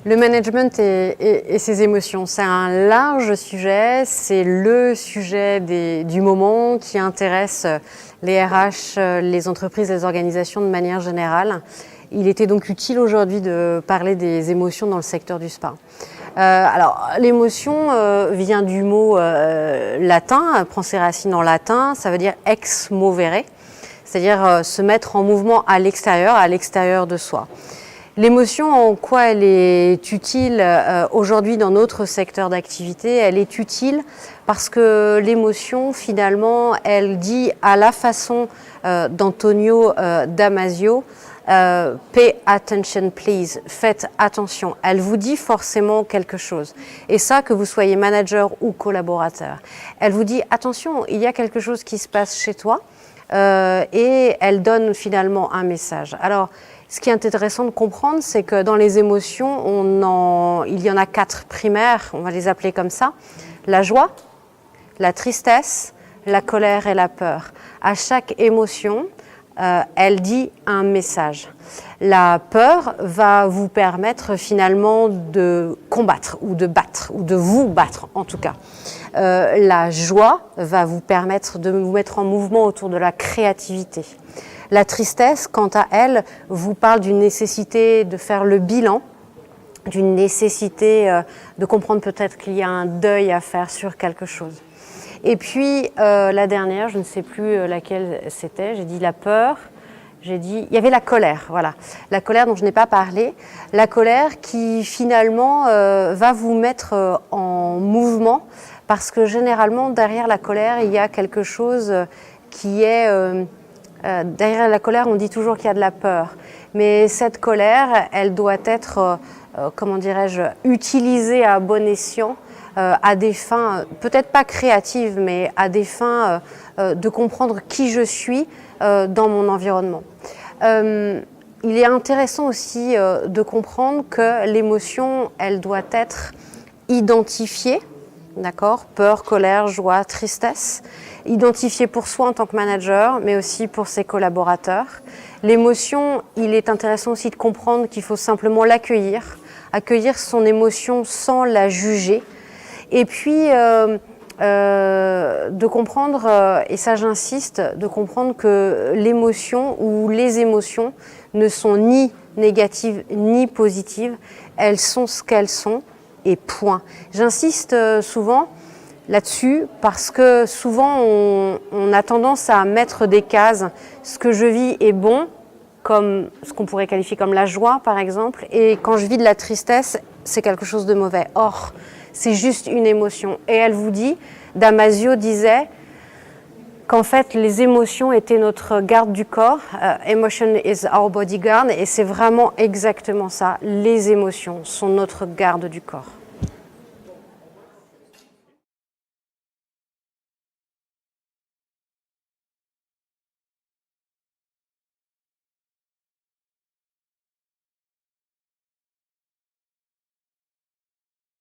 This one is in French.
Le management et ses émotions, c'est un large sujet, c'est le sujet du moment qui intéresse les RH, les entreprises, les organisations de manière générale. Il était donc utile aujourd'hui de parler des émotions dans le secteur du spa. Alors, l'émotion vient du mot latin, prend ses racines en latin, ça veut dire ex movere, c'est-à-dire se mettre en mouvement à l'extérieur de soi. L'émotion, en quoi elle est utile aujourd'hui dans notre secteur d'activité? Elle est utile parce que l'émotion, finalement, elle dit à la façon d'Antonio Damasio, pay attention please, faites attention. Elle vous dit forcément quelque chose. Et ça, que vous soyez manager ou collaborateur. Elle vous dit, attention, il y a quelque chose qui se passe chez toi et elle donne finalement un message. Alors, ce qui est intéressant de comprendre, c'est que dans les émotions, il y en a 4 primaires, on va les appeler comme ça. La joie, la tristesse, la colère et la peur. À chaque émotion, elle dit un message. La peur va vous permettre finalement de combattre ou de battre, ou de vous battre en tout cas. La joie va vous permettre de vous mettre en mouvement autour de la créativité. La tristesse, quant à elle, vous parle d'une nécessité de faire le bilan, d'une nécessité de comprendre peut-être qu'il y a un deuil à faire sur quelque chose. Et puis la dernière, je ne sais plus laquelle c'était, j'ai dit la peur, il y avait la colère, voilà. La colère dont je n'ai pas parlé, la colère qui finalement va vous mettre en mouvement parce que généralement derrière la colère, il y a quelque chose qui est... derrière la colère, on dit toujours qu'il y a de la peur. Mais cette colère, elle doit être, comment dirais-je, utilisée à bon escient, à des fins, peut-être pas créatives, mais à des fins de comprendre qui je suis dans mon environnement. Il est intéressant aussi de comprendre que l'émotion, elle doit être identifiée. D'accord, peur, colère, joie, tristesse, identifiée pour soi en tant que manager, mais aussi pour ses collaborateurs. L'émotion, il est intéressant aussi de comprendre qu'il faut simplement l'accueillir, accueillir son émotion sans la juger. Et puis, de comprendre, et ça j'insiste, de comprendre que l'émotion ou les émotions ne sont ni négatives ni positives, elles sont ce qu'elles sont. Et point. J'insiste souvent là-dessus parce que souvent on a tendance à mettre des cases. Ce que je vis est bon, comme ce qu'on pourrait qualifier comme la joie par exemple, et quand je vis de la tristesse, c'est quelque chose de mauvais. Or, c'est juste une émotion. Et elle vous dit, Damasio disait qu'en fait les émotions étaient notre garde du corps, emotion is our bodyguard, et c'est vraiment exactement ça, les émotions sont notre garde du corps.